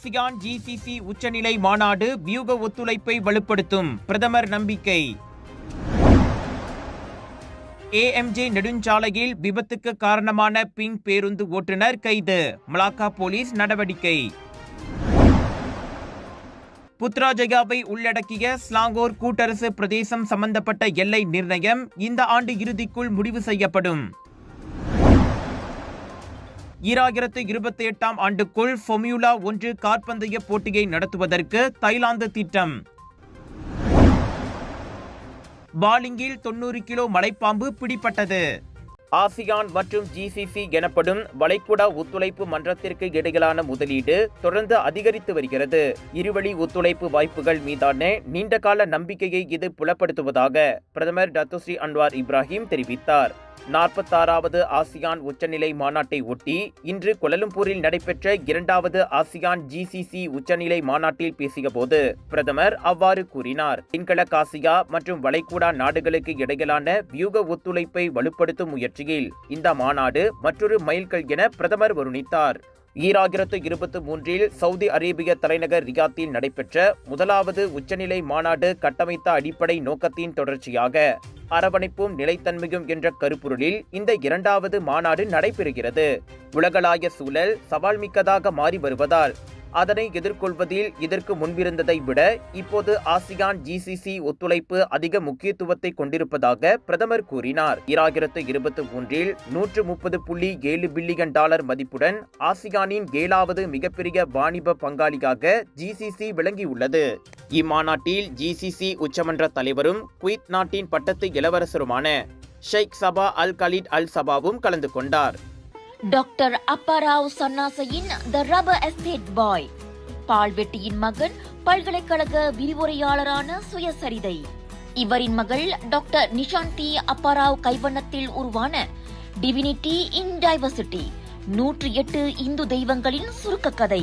ASEAN GCC உச்சநிலை மாநாடு வியூக ஒத்துழைப்பை வலுப்படுத்தும் பிரதமர் நம்பிக்கை. ஏஎம்ஜே நெடுஞ்சாலையில் விபத்துக்கு காரணமான பிங் பேருந்து ஓட்டுநர் கைது, மலாக்கா போலீஸ் நடவடிக்கை. புத்ராஜயாவை உள்ளடக்கிய ஸ்லாங்கோர் கூட்டரசு பிரதேசம் சம்பந்தப்பட்ட எல்லை நிர்ணயம் இந்த ஆண்டு இறுதிக்குள் முடிவு செய்யப்படும். 2028 ஆண்டுக்குள் ஃபார்முலா 1 கார்பந்தய போட்டியை நடத்துவதற்கு தாய்லாந்து திட்டம். பாலிங்கில் 90 கிலோ மலைப்பாம்பு பிடிபட்டது. ஆசியான் மற்றும் ஜிசிசி எனப்படும் வளைகுடா ஒத்துழைப்பு மன்றத்திற்கு இடையிலான முதலீடு தொடர்ந்து அதிகரித்து வருகிறது. இருவழி ஒத்துழைப்பு வாய்ப்புகள் மீதான நீண்டகால நம்பிக்கையை இது புலப்படுத்துவதாக பிரதமர் டத்துஸ்ரீ அன்வார் இப்ராஹிம் தெரிவித்தார். 46வது ஆசியான் உச்சநிலை மாநாட்டை ஒட்டி இன்று கோலாலம்பூரில் நடைபெற்ற 2வது ஆசியான் ஜிசிசி உச்சநிலை மாநாட்டில் பேசியபோது பிரதமர் அவ்வாறு கூறினார். தென்கிழக்காசியா மற்றும் வளைகுடா நாடுகளுக்கு இடையிலான வியூக ஒத்துழைப்பை வலுப்படுத்தும் முயற்சியில் இந்த மாநாடு மற்றொரு மைல்கல் என பிரதமர் வருணித்தார். 2023 சவுதி அரேபிய தலைநகர் ரியாத்தில் நடைபெற்ற முதலாவது உச்சநிலை மாநாடு கட்டமைத்த அடிப்படை நோக்கத்தின் தொடர்ச்சியாக அரவணைப்பும் நிலைத்தன்மையும் என்ற கருப்பொருளில் இந்த 2வது மாநாடு நடைபெறுகிறது. உலகளாய சூழல் சவால் மிக்கதாக மாறி வருவதால் அதனை எதிர்கொள்வதில் இதற்கு முன்பிருந்ததை விட இப்போது ஆசியான் ஜிசிசி ஒத்துழைப்பு அதிக முக்கியத்துவத்தை கொண்டிருப்பதாக பிரதமர் கூறினார். 2023 $130.7 பில்லியன் மதிப்புடன் ஆசியானின் 7வது மிகப்பெரிய வாணிப பங்காளியாக ஜிசிசி விளங்கியுள்ளது. இம்மாநாட்டில் ஜிசிசி உச்சமன்ற தலைவரும் குவைத் நாட்டின் பட்டத்து இளவரசருமான ஷேக் சபா அல் கலீத் அல் சபாவும் கலந்து கொண்டார். டாக்டர் அப்பாராவ் சன்னாசையின் த ரப்பர் எஸ்டேட் பாய், பால்வெட்டியின் மகன், பல்கலைக்கழக விரிவுரையாளரான சுயசரிதை. இவரின் மகள் டாக்டர் நிஷாந்தி அப்பாராவ் கைவண்ணத்தில் உருவான டிவினிட்டி இன் டைவர்சிட்டி, 108 இந்து தெய்வங்களின் சுருக்க கதை.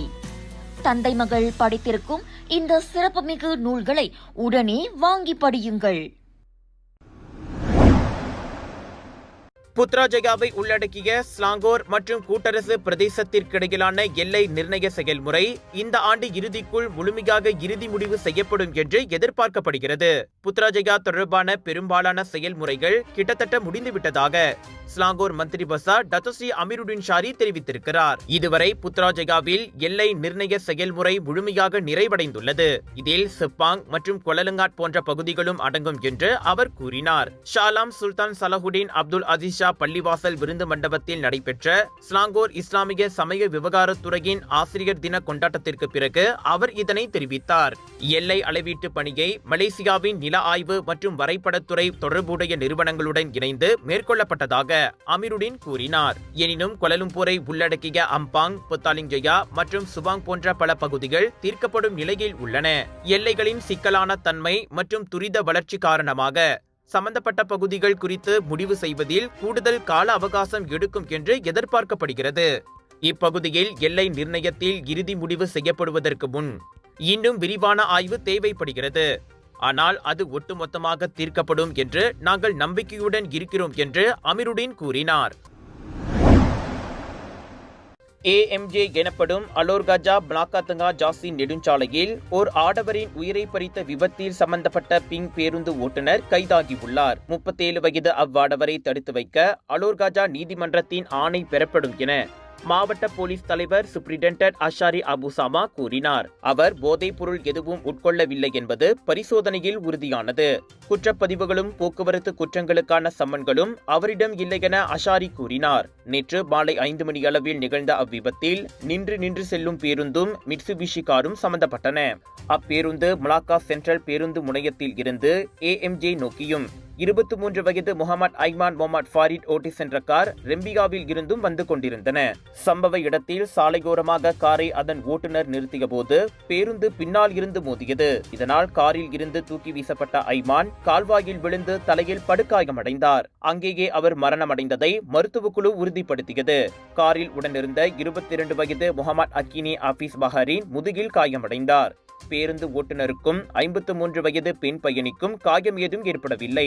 தந்தை மகள் படித்திருக்கும் இந்த சிறப்புமிகு நூல்களை உடனே வாங்கி படியுங்கள். புத்ராஜயாவை உள்ளடக்கிய ஸ்லாங்கோர் மற்றும் கூட்டரசு பிரதேசத்திற்கிடையிலான எல்லை நிர்ணய செயல்முறை இந்த ஆண்டு இறுதிக்குள் முழுமையாக இறுதி முடிவு செய்யப்படும் என்று எதிர்பார்க்கப்படுகிறது. புத்ராஜயா தொடர்பான பெரும்பாலான செயல்முறைகள் கிட்டத்தட்ட முடிந்துவிட்டதாக ஸ்லாங்கோர் மந்திரி பசார் டத்துஸ்ரீ அமீருடின் ஷாரி தெரிவித்திருக்கிறார். இதுவரை புத்ராஜயாவில் எல்லை நிர்ணய செயல்முறை முழுமையாக நிறைவடைந்துள்ளது. இதில் சிப்பாங் மற்றும் கொலலுங்காட் போன்ற பகுதிகளும் அடங்கும் என்று அவர் கூறினார். ஷாலாம் சுல்தான் சலாஹுடீன் அப்துல் அசீஸ் பள்ளிவாசல் விருந்து மண்டபத்தில் நடைபெற்ற ஸ்லாங்கோர் இஸ்லாமிய சமய விவகாரத்துறையின் ஆசிரியர் தின கொண்டாட்டத்திற்கு பிறகு அவர் இதனை தெரிவித்தார். எல்லை அளவீட்டு பணியை மலேசியாவின் நில ஆய்வு மற்றும் வரைபடத்துறை தொடர்புடைய நிறுவனங்களுடன் இணைந்து மேற்கொள்ளப்பட்டதாக அமீருடின் கூறினார். எனினும் கோலாலம்பூரை உள்ளடக்கிய அம்பாங், புத்தாலிங்ஜயா மற்றும் சுபாங் போன்ற பல பகுதிகள் தீர்க்கப்படும் நிலையில் உள்ளன. எல்லைகளின் சிக்கலான தன்மை மற்றும் துரித வளர்ச்சி காரணமாக சம்பந்தப்பட்ட பகுதிகள் குறித்து முடிவு செய்வதில் கூடுதல் கால அவகாசம் எடுக்கும் என்று எதிர்பார்க்கப்படுகிறது. இப்பகுதியில் எல்லை நிர்ணயத்தில் இறுதி முடிவு செய்யப்படுவதற்கு முன் இன்னும் விரிவான ஆய்வு தேவைப்படுகிறது. ஆனால் அது ஒட்டுமொத்தமாக தீர்க்கப்படும் என்று நாங்கள் நம்பிக்கையுடன் இருக்கிறோம் என்று அமீருடின் கூறினார். ஏஎம்ஜே எனப்படும் அலோர்கஜா பிளாக்காத்தங்கா ஜாசி நெடுஞ்சாலையில் ஓர் ஆடவரின் உயிரை பறித்த விபத்தில் சம்பந்தப்பட்ட பிங் பேருந்து ஓட்டுநர் கைதாகியுள்ளார். 37 வயது அவ்வாடவரை தடுத்து வைக்க அலோர்கஜா நீதிமன்றத்தின் ஆணை பெறப்படும் என மாவட்ட போலீஸ் தலைவர் சூப்பரிண்டென்டன்ட் அஷாரி அபுசாமா கூறினார். அவர் போதைப் பொருள் எதுவும் உட்கொள்ளவில்லை என்பது பரிசோதனையில் உறுதியானது. குற்றப்பதிவுகளும் போக்குவரத்து குற்றங்களுக்கான சம்மன்களும் அவரிடம் இல்லை என அஷாரி கூறினார். நேற்று மாலை 5 மணி அளவில் நிகழ்ந்த அவ்விபத்தில் நின்று செல்லும் பேருந்தும் மிட்சுபிஷி காரும் சம்பந்தப்பட்டன. அப்பேருந்து மலாக்கா சென்ட்ரல் பேருந்து முனையத்தில் இருந்து ஏஎம்ஜே நோக்கியும் 23 வயது முகமது ஐமான் முகமது ஃபாரிட் ஓட்டி சென்ற கார் ரெம்பியாவில் இருந்தும் வந்து கொண்டிருந்தன. சம்பவ இடத்தில் சாலையோரமாக காரை அதன் ஓட்டுநர் நிறுத்திய போது பேருந்து பின்னால் இருந்து மோதியது. இதனால் காரில் இருந்து தூக்கி வீசப்பட்ட ஐமான் கால்வாயில் விழுந்து தலையில் படுகாயமடைந்தார். அங்கேயே அவர் மரணமடைந்ததை மருத்துவ குழு உறுதிப்படுத்தியது. காரில் உடனிருந்த 22 வயது முகமது அக்கினி ஆபீஸ் பஹாரின் முதுகில் காயமடைந்தார். பேருந்து ஓட்டுநருக்கும் 53 வயது பெண் பயணிக்கும் காயம் ஏதும் ஏற்படவில்லை.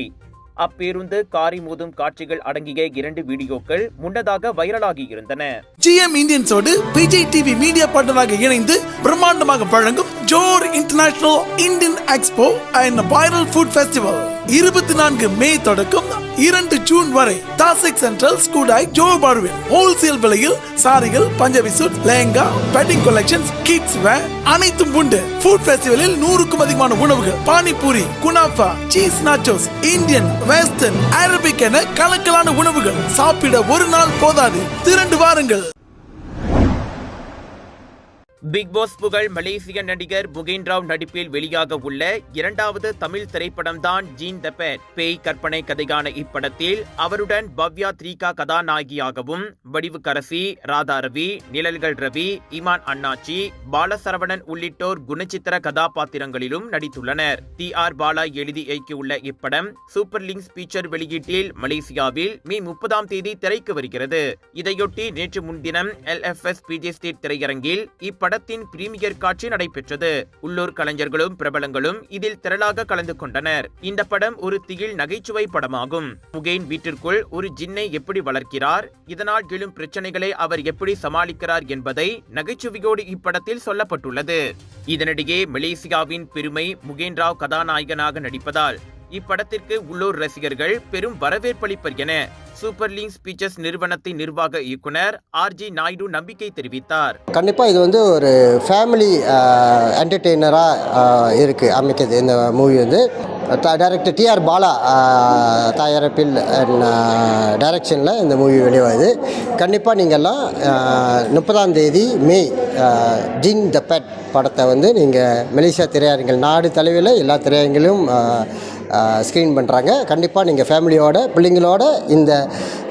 அப்பேருந்து காரி மோதும் காட்சிகள் அடங்கிய 2 வீடியோக்கள் முன்னதாக வைரலாகி இருந்தன. GM இந்தியன்ஸோடு விஜய் டிவி மீடியா பார்ட்னராக இணைந்து பிரம்மாண்டமாக வழங்கும் Johor international Indian expo and viral food festival 24 May தொடக்கம் 2 ஜூன் வரை தாசிக் சென்ட்ரல் ஸ்கூடாய் ஜோர் பார்வில் ஹோல்சேல் விலையில் சாரிகள், Punjabi suit, lehenga, wedding collections, kids wear அனைத்தும் உண்டு. ஃபுட் ஃபெஸ்டிவலில் 100க்கும் அதிகமான உணவுகள், panipuri, kunafa, cheese nachos, Indian, western, Arabic என கலக்கலான உணவுகள். சாப்பிட ஒரு நாள் போதாது, திரண்டு வாருங்கள். பிக் பாஸ் புகழ் மலேசிய நடிகர் முகேன் ராவ் நடிப்பில் வெளியாக உள்ள 2வது தமிழ் திரைப்படம் தான் ஜீன் த பெட். பேய் கற்பனை கதையான இப்படத்தில் அவருடன் பவ்யா த்ரீகா கதாநாயகியாகவும், வடிவுக்கரசி, ராதா ரவி, நிழல்கள் ரவி, இமான் அண்ணாச்சி, பாலசரவணன் உள்ளிட்டோர் குணச்சித்திர கதாபாத்திரங்களிலும் நடித்துள்ளனர். TR பாலா எழுதி இயக்கியுள்ள இப்படம் சூப்பர் லிங்க்ஸ் பீச்சர் வெளியீட்டில் மலேசியாவில் மே 30ஆம் தேதி திரைக்கு வருகிறது. இதையொட்டி நேற்று முன்தினம் LFS PJ ஸ்டேட் திரையரங்கில் இப்படத்தின் பிரீமியர் காட்சி நடைபெற்றது. உள்ளூர் கலைஞர்களும் பிரபலங்களும் இதில் திரளாக கலந்து கொண்டனர். இந்த படம் ஒரு திகில் நகைச்சுவை படமாகும். முகேன் வீட்டிற்குள் ஒரு ஜின்னை எப்படி வளர்க்கிறார், இதனால் எழும் பிரச்சனைகளை அவர் எப்படி சமாளிக்கிறார் என்பதை நகைச்சுவையோடு இப்படத்தில் சொல்லப்பட்டுள்ளது. இதனிடையே மலேசியாவின் பெருமை முகேன் ராவ் கதாநாயகனாக நடிப்பதால் இப்படத்திற்கு உள்ளூர் ரசிகர்கள் பெரும் வரவேற்பளிப்பர் என சூப்பர் லிங்க்ஸ் பிக்சர்ஸ் நிறுவனத்தின் நிர்வாக இயக்குனர் RG நாயுடு நம்பிக்கை தெரிவித்தார். கண்டிப்பாக இது வந்து ஒரு ஃபேமிலி என்டர்டெய்னராக இருக்குது அமைக்கிறது. இந்த மூவி வந்து டைரக்டர் TR பாலா தயாரிப்பில் டைரக்ஷனில் இந்த மூவி வெளியாகுது. கண்டிப்பாக நீங்கள்லாம் 30ஆம் தேதி மே ஜீன் த பெட் படத்தை வந்து நீங்கள் மலேசியா திரையரங்குகள் நாடு தலைவில் எல்லா திரையரங்கிலும் ஸ்க்ரீன் பண்ணுறாங்க. கண்டிப்பாக நீங்கள் ஃபேமிலியோட பிள்ளைங்களோட இந்த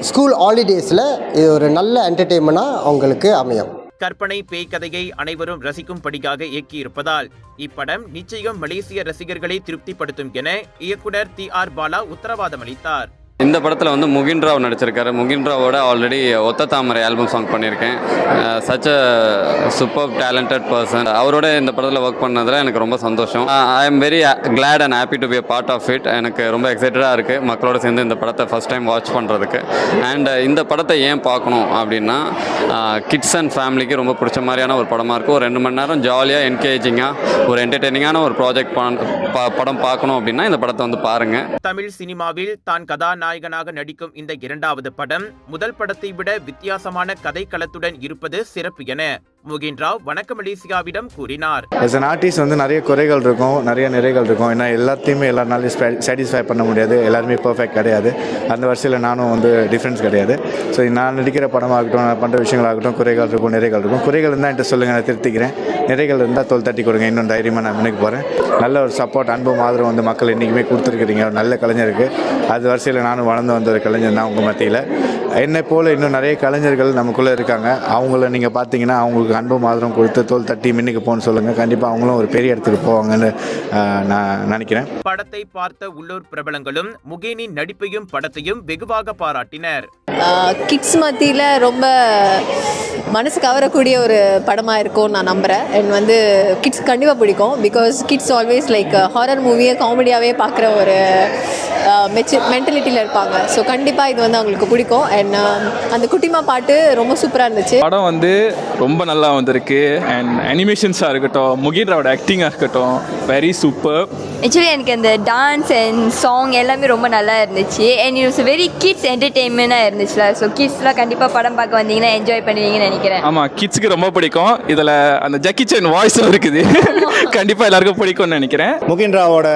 ஸ்கூல் ஹாலிடேஸில் இது ஒரு நல்ல என்டர்டெயின்மெண்ட்டாக உங்களுக்கு அமையும். கற்பனை பேய் கதையை அனைவரும் ரசிக்கும்படியாக இயக்கியிருப்பதால் இப்படம் நிச்சயம் மலேசிய ரசிகர்களை திருப்திப்படுத்தும் என இயக்குனர் TR பாலா உத்தரவாதம் அளித்தார். இந்த படத்தில் வந்து முகின் ராவ் நடிச்சிருக்காரு. முகின் ராவோட already Otha Thamarai album song பண்ணியிருக்கேன். Such a super talented person. அவரோட இந்த படத்தில் ஒர்க் பண்ணதில் எனக்கு ரொம்ப சந்தோஷம். I am very glad and happy to be a part of it. எனக்கு ரொம்ப எக்ஸைட்டடாக இருக்குது மக்களோட சேர்ந்து இந்த படத்தை ஃபஸ்ட் டைம் வாட்ச் பண்ணுறதுக்கு. அண்ட் இந்த படத்தை ஏன் பார்க்கணும் அப்படின்னா, கிட்ஸ் அண்ட் ஃபேமிலிக்கு ரொம்ப பிடிச்ச மாதிரியான ஒரு படமாக இருக்கும். ஒரு 2 மணி நேரம் ஜாலியாக என்கேஜிங்காக ஒரு என்டர்டெய்னிங்கான ஒரு ப்ராஜெக்ட் படம் பார்க்கணும் அப்படின்னா இந்த படத்தை வந்து பாருங்கள். தமிழ் சினிமாவில் தான் கதாநாயகனாக நடிக்கும் இந்த 2வது படம் முதல் படத்தை விட வித்தியாசமான கதைக்களத்துடன் இருப்பது சிறப்பு என முகேன் ராவ் வணக்கம் மலேசியாவிடம் கூறினார். as an artist வந்து நிறைய குறைகள் இருக்கும், நிறைய நிறைகள் இருக்கும். ஏன்னா எல்லாத்தையுமே எல்லாருனாலையும் சாட்டிஸ்ஃபை பண்ண முடியாது, எல்லாருமே பர்ஃபெக்ட் கிடையாது. அந்த வரிசையில் நானும் வந்து டிஃப்ரென்ஸ் கிடையாது. ஸோ நான் நடிக்கிற படமாகட்டும், நான் பண்ணுற விஷயங்களாகட்டும் குறைகள் இருக்கும், நிறைகள் இருக்கும். குறைகள் இருந்தால் என்கிட்ட சொல்லுங்கள், நான் திருத்திக்கிறேன். நிறைகள் இருந்தால் தோல் தட்டி கொடுங்க, இன்னும் தைரியமாக நான் முன்னுக்கு போகிறேன். நல்ல ஒரு சப்போர்ட், அன்பும் ஆதரவு வந்து மக்கள் என்றைக்குமே கொடுத்துருக்குறீங்க. ஒரு நல்ல கலைஞருக்கு அது வரிசையில் நானும் வளர்ந்து வந்த ஒரு கலைஞர் தான் உங்கள் மத்தியில். என்னை போல் இன்னும் நிறைய கலைஞர்கள் நமக்குள்ளே இருக்காங்க. அவங்கள நீங்கள் பார்த்தீங்கன்னா அவங்களுக்கு அன்பும் ஆதரவும் கொடுத்து தோல் தட்டி மின்னுக்கு போன்னு சொல்லுங்கள். கண்டிப்பாக அவங்களும் ஒரு பெரிய இடத்துக்கு போவாங்கன்னு நான் நினைக்கிறேன். படத்தை பார்த்த உள்ளூர் பிரபலங்களும் முகேனின் நடிப்பையும் படத்தையும் வெகுவாக பாராட்டினர். கிட்ஸ் மத்தியில் ரொம்ப மனசு கவரக்கூடிய ஒரு படமாக இருக்கும்னு நான் நம்புகிறேன். அண்ட் வந்து கிட்ஸ் கண்டிப்பாக பிடிக்கும். Because kids always like horror மூவியை காமெடியாகவே பார்க்குற ஒரு மென்டலிட்டியில் இருப்பாங்க. ஸோ கண்டிப்பாக இது வந்து அவங்களுக்கு பிடிக்கும். அண்ட் அந்த குட்டிமா பாட்டு ரொம்ப சூப்பராக இருந்துச்சு. படம் வந்து ரொம்ப நல்லா வந்திருக்கு. அண்ட் அனிமேஷன்ஸாக இருக்கட்டும், முகேன் ராவோட ஆக்டிங்காக இருக்கட்டும், வெரி சூப்பர். ஆக்சுவலி எனக்கு அந்த டான்ஸ் அண்ட் சாங் எல்லாமே ரொம்ப நல்லா இருந்துச்சு. And it was very kids என்டர்டெயின்மெண்ட்டாக இருந்துச்சுல. ஸோ கிட்ஸ்லாம் கண்டிப்பாக படம் பார்க்க வந்தீங்கன்னா என்ஜாய் பண்ணுவீங்கன்னு நினைக்கிறேன். ஆமாம், கிட்ஸுக்கு ரொம்ப பிடிக்கும். இதில் அந்த ஜக்கி சான் வாய்ஸும் இருக்குது. கண்டிப்பாக எல்லாருக்கும் பிடிக்கும்னு நினைக்கிறேன். முகேன் ராவோட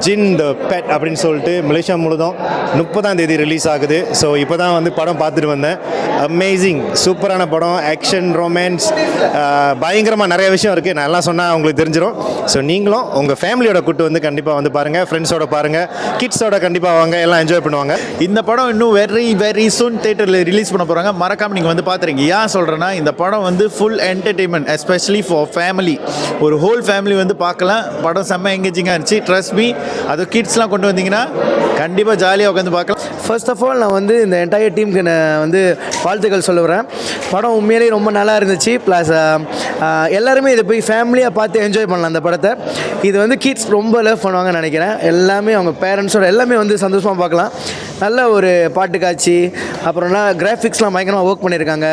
ஜின் த பெட் அப்படின்னு சொல்லிட்டு மலேசியா முழுதும் 30ஆம் தேதி ரிலீஸ் ஆகுது. ஸோ இப்போ தான் வந்து படம் பார்த்துட்டு வந்தேன். அமேசிங், சூப்பரான படம். ஆக்ஷன், ரொமான்ஸ், பயங்கரமாக நிறைய விஷயம் இருக்குது. நான் எல்லாம் சொன்னால் உங்களுக்கு தெரிஞ்சிடும். ஸோ நீங்களும் உங்கள் ஃபேமிலியோட கூட்டு வந்து கண்டிப்பாக வந்து பாருங்கள், ஃப்ரெண்ட்ஸோட பாருங்கள், கிட்ஸோட கண்டிப்பாக வாங்க, எல்லாம் என்ஜாய் பண்ணுவாங்க. இந்த படம் இன்னும் வெரி சூன் தியேட்டரில் ரிலீஸ் பண்ண போகிறாங்க. மறக்காமல் நீங்கள் வந்து பார்த்துறீங்க. ஏன் சொல்கிறேன்னா, இந்த படம் வந்து full entertainment, especially for family. ஒரு ஹோல் ஃபேமிலி வந்து பார்க்கலாம். படம் செம்ம எங்கேஜிங்காக இருந்துச்சு. ட்ரஸ்ட் மீ, அது கிட்ஸ்லாம் கொண்டு வந்தீங்கன்னா கண்டிப்பாக ஜாலியாக உட்காந்து பார்க்கலாம். ஃபர்ஸ்ட் ஆஃப் ஆல் நான் வந்து இந்த என்டையர் டீமுக்கு நான் வந்து வாழ்த்துக்கள் சொல்ல வரேன். படம் உண்மையிலேயே ரொம்ப நல்லா இருந்துச்சு. ப்ளஸ் எல்லாருமே இதை போய் ஃபேமிலியாக பார்த்து என்ஜாய் பண்ணலாம் அந்த படத்தை. இது வந்து கிட்ஸ் ரொம்ப லவ் பண்ணுவாங்கன்னு நினைக்கிறேன். எல்லாமே அவங்க பேரண்ட்ஸோட எல்லாமே வந்து சந்தோஷமாக பார்க்கலாம். நல்ல ஒரு பாட்டு காட்சி, அப்புறம்னா கிராஃபிக்ஸ்லாம் பயங்கரமாக ஒர்க் பண்ணியிருக்காங்க,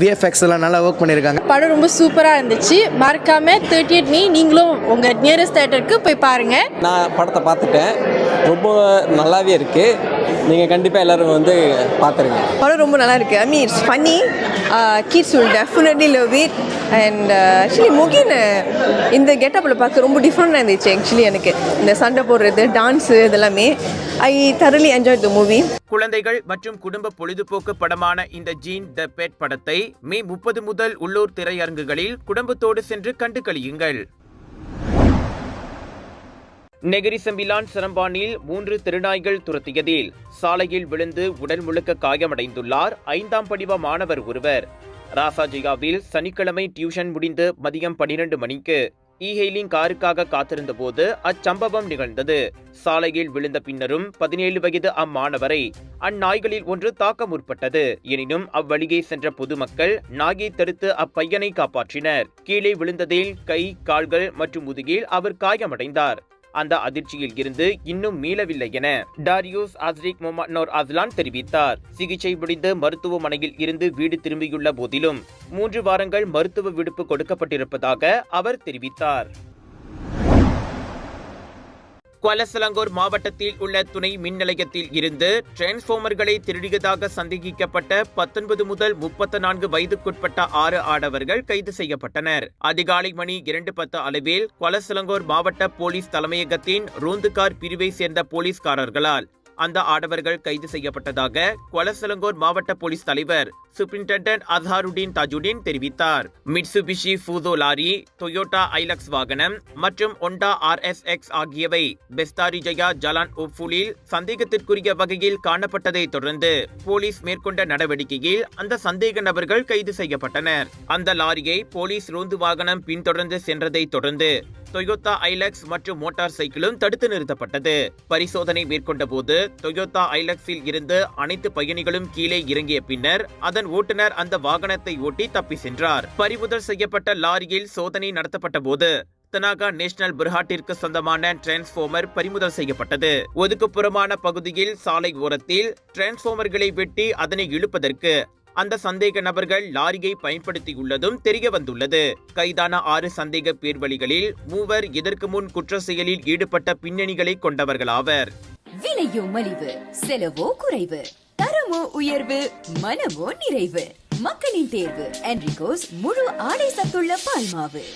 விஎஃப்எக்ஸ் எல்லாம் நல்லா ஒர்க் பண்ணியிருக்காங்க. படம் ரொம்ப சூப்பராக இருந்துச்சு. மறக்காம 38 மே நீங்களும் உங்கள் நியரஸ்ட் தேட்டருக்கு போய் பாருங்கள். நான் படத்தை பார்த்துட்டேன், ரொம்ப நல்லாவே இருக்குது. நீங்கள் கண்டிப்பாக எல்லோரும் வந்து பார்த்துருங்க. படம் ரொம்ப நல்லா இருக்குது. I mean it's funny, kids will definitely love it. And actually Mugen இந்த கெட்டப்பில் பார்க்க ரொம்ப டிஃப்ரெண்டாக இருந்துச்சு. ஆக்சுவலி எனக்கு இந்த சண்டை போடுறது, டான்ஸு இதெல்லாமே ஐ தரலி என்ஜாய் த மூவி. குழந்தைகள் மற்றும் குடும்ப பொழுதுபோக்கு படமான இந்த ஜீன் த பெட் படத்தை மே 30 முதல் உள்ளூர் திரையரங்குகளில் குடும்பத்தோடு சென்று கண்டு களியுங்கள். நெகிரி செம்பிலான் சிரம்பானில் 3 திருநாய்கள் துரத்தியதில் சாலையில் விழுந்து உடல் முழுக்க காயமடைந்துள்ளார் 5ஆம் படிவ மாணவர் ஒருவர். ராசாஜிகாவில் சனிக்கிழமை டியூஷன் முடிந்து மதியம் 12 மணிக்கு இ-ஹெயிலிங் காருக்காக காத்திருந்த போது அச்சம்பவம் நிகழ்ந்தது. சாலையில் விழுந்த பின்னரும் 17 வயது அம்மாணவரை அந்நாய்களில் ஒன்று தாக்க முற்பட்டது. எனினும் அவ்வழியே சென்ற பொதுமக்கள் நாயை தடுத்து அப்பையனை காப்பாற்றினர். கீழே விழுந்ததில் கை, கால்கள் மற்றும் முதுகில் அவர் காயமடைந்தார். அந்த அதிர்ச்சியில் இருந்து இன்னும் மீளவில்லை என டாரியூஸ் அஸ்ரிக் மொமனோர் அஸ்லான் தெரிவித்தார். சிகிச்சை முடிந்து மருத்துவமனையில் இருந்து வீடு திரும்பியுள்ள போதிலும் 3 வாரங்கள் மருத்துவ விடுப்பு கொடுக்கப்பட்டிருப்பதாக அவர் தெரிவித்தார். குவாலசலங்கோர் மாவட்டத்தில் உள்ள துணை மின் நிலையத்தில் இருந்து டிரான்ஸ்பார்மர்களை திருடியதாக சந்தேகிக்கப்பட்ட 19 முதல் 34 வயதுக்குட்பட்ட 6 ஆடவர்கள் கைது செய்யப்பட்டனர். அதிகாலை மணி 2:10 அளவில் குவாலசலங்கோர் மாவட்ட போலீஸ் தலைமையகத்தின் ரோந்துகார் பிரிவை சேர்ந்த போலீஸ்காரர்களால் அந்த ஆடவர்கள் கைது செய்யப்பட்டதாக குவாலசலங்கோர் மாவட்ட போலீஸ் தலைவர் சூப்பரிண்டென்டென்ட் அஸ்ஹாருடீன் தாஜுடீன் தெரிவித்தார். மிட்சுபிஷி ஃபூசோ லாரி, டொயோட்டா ஐலக்ஸ் வாகனம் மற்றும் ஒண்டா RSX ஆகியவை பெஸ்தாரி ஜயா ஜலான் உப்புலில் சந்தேகத்திற்குரிய வகையில் காணப்பட்டதை தொடர்ந்து போலீஸ் மேற்கொண்ட நடவடிக்கையில் அந்த சந்தேக நபர்கள் கைது செய்யப்பட்டனர். அந்த லாரியை போலீஸ் ரோந்து வாகனம் பின்தொடர்ந்து சென்றதை தொடர்ந்து டொயோட்டா ஐலக்ஸ் மற்றும் மோட்டார் சைக்கிளும் தடுத்து நிறுத்தப்பட்டது. பரிசோதனை மேற்கொண்ட போது டொயோட்டா ஐலக்ஸில் இருந்து அனைத்து பயணிகளும் கீழே இறங்கிய பின்னர் அதன் ஓட்டுநர் அந்த வாகனத்தை ஓட்டி தப்பி சென்றார். பறிமுதல் செய்யப்பட்ட லாரியில் சோதனை நடத்தப்பட்ட போது தனாகா நேஷனல் பிர்ஹாட்டிற்கு சொந்தமான டிரான்ஸ்பார்மர் பறிமுதல் செய்யப்பட்டது. ஒதுக்குப்புறமான பகுதியில் சாலை ஓரத்தில் டிரான்ஸ்பார்மர்களை வெட்டி அதனை இழுப்பதற்கு அந்த சந்தேக நபர்கள் லாரியை பயன்படுத்தியுள்ளதும் தெரிய வந்துள்ளது. கைதான 6 சந்தேக பேர்வழிகளில் 3 இதற்கு முன் குற்ற செயலில் ஈடுபட்ட பின்னணிகளை கொண்டவர்களாவர். விலையோ மலிவு, செலவோ குறைவு, தரமோ உயர்வு, மனமோ நிறைவு. மக்களின் தேர்வு என்ரிகோஸ் முழு ஆடை சத்துள்ள பால்மாவு.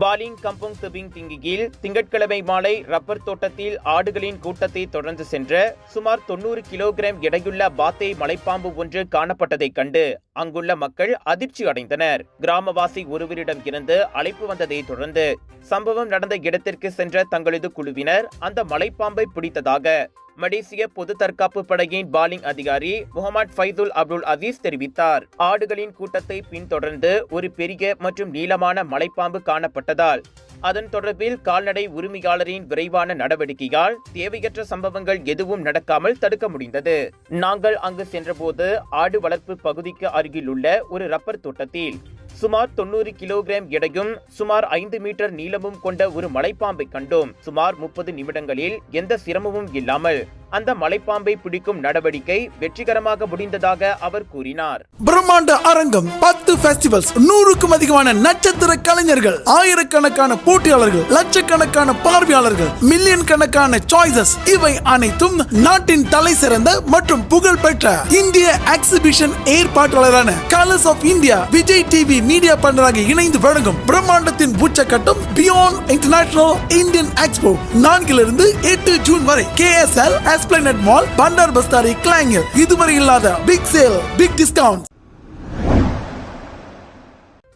பாலிங் கம்புங் துபிங் திங்கியில் திங்கட்கிழமை மாலை ரப்பர் தோட்டத்தில் ஆடுகளின் கூட்டத்தை தொடர்ந்து சென்ற சுமார் 90 கிலோகிராம் எடையுள்ள பாத்தே மலைப்பாம்பு ஒன்று காணப்பட்டதைக் கண்டு அங்குள்ள மக்கள் அதிர்ச்சி அடைந்தனர். கிராமவாசி ஒருவரிடம் இருந்து அழைப்பு வந்ததை தொடர்ந்து சம்பவம் நடந்த இடத்திற்கு சென்ற தங்களது குழுவினர் அந்த மலைப்பாம்பை பிடித்ததாக மலேசிய பொது தற்காப்பு படையின் பாலிங் அதிகாரி முகமது ஃபைதுல் அப்துல் அசீஸ் தெரிவித்தார். ஆடுகளின் கூட்டத்தை பின்தொடர்ந்து ஒரு பெரிய மற்றும் நீளமான மலைப்பாம்பு காணப்பட்டதால் அதன் தொடர்பில் கால்நடை உரிமையாளரின் விரைவான நடவடிக்கையால் தேவையற்ற சம்பவங்கள் எதுவும் நடக்காமல் தடுக்க முடிந்தது. நாங்கள் அங்கு சென்றபோது ஆடு வளர்ப்பு பகுதிக்கு அருகிலுள்ள ஒரு ரப்பர் தோட்டத்தில் சுமார் 90 கிலோகிராம் எடையும் சுமார் 5 மீட்டர் நீளமும் கொண்ட ஒரு மலைப்பாம்பை கண்டோம். சுமார் 30 நிமிடங்களில் எந்த சிரமமும் இல்லாமல் அந்த மலைப்பாம்பை பிடிக்கும் நடவடிக்கை வெற்றிகரமாக முடிந்ததாக அவர் கூறினார். பிரம்மாண்ட அரங்கம், 10 ஃபெஸ்டிவல்ஸ், 100க்கும் அதிகமான நட்சத்திர கலைஞர்கள், ஆயிரக்கணக்கான போட்டியாளர்கள், லட்சக்கணக்கான பார்வையாளர்கள், மில்லியன் கணக்கான சாய்ஸஸ், இவை அனைத்தும் நாட்டின் தலை சிறந்த மற்றும் புகழ்பெற்ற இந்திய எக்ஸிபிஷன் ஏற்பாட்டாளரான colours of India Vijay TV media பார்ட்னராக இணைந்து வழங்கும் பிரம்மாண்டத்தின் உச்சக்கட்டம் beyond international Indian expo 4 to 8 June வரை KSL esplanade mall, Bandar Bestari, கிளாங்கல். இதுவரை இல்லாத பிக் சேல், பிக் டிஸ்கவுண்ட்.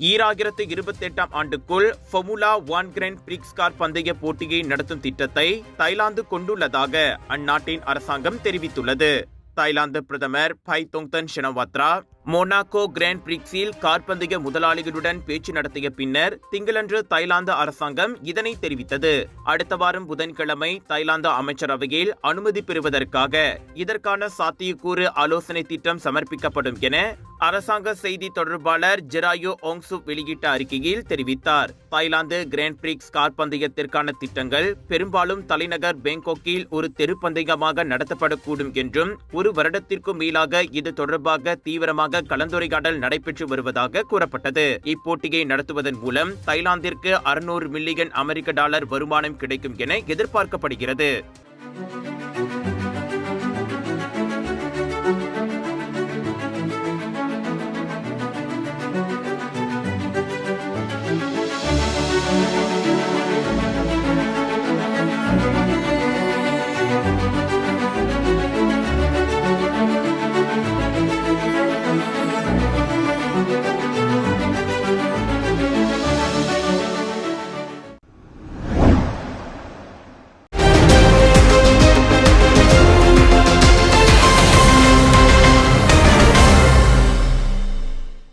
2028 ஆண்டுக்குள் ஃபார்முலா 1 கிராண்ட் பிரிக்ஸ் கார் பந்தய போட்டியை நடத்தும் திட்டத்தை தாய்லாந்து கொண்டுள்ளதாக அந்நாட்டின் அரசாங்கம் தெரிவித்துள்ளது. தாய்லாந்து பிரதமர் பைத்தோங்தன் ஷினவாத்ரா மொனாக்கோ கிராண்ட் பிரிக்ஸில் கார்பந்தய முதலாளிகளுடன் பேச்சு நடத்திய பின்னர் திங்களன்று தாய்லாந்து அரசாங்கம் இதனை தெரிவித்தது. அடுத்த வாரம் புதன்கிழமை தாய்லாந்து அமைச்சரவையில் அனுமதி பெறுவதற்காக இதற்கான சாத்தியக்கூறு ஆலோசனை திட்டம் சமர்ப்பிக்கப்படும் என அரசாங்க செய்தி தொடர்பாளர் ஜெராயோ ஓங்சு வெளியிட்ட அறிக்கையில் தெரிவித்தார். தாய்லாந்து கிராண்ட் பிரிக்ஸ் கார்பந்தயத்திற்கான திட்டங்கள் பெரும்பாலும் தலைநகர் பேங்காக்கில் ஒரு தெருப்பந்தயமாக நடத்தப்படக்கூடும் என்றும் ஒரு வருடத்திற்கும் மேலாக இது தொடர்பாக தீவிரமாக கலந்துரையாடல் நடைபெற்று வருவதாக கூறப்பட்டது. இப்போட்டியை நடத்துவதன் மூலம் தாய்லாந்திற்கு 600 மில்லியன் அமெரிக்க டாலர் வருமானம் கிடைக்கும் என எதிர்பார்க்கப்படுகிறது.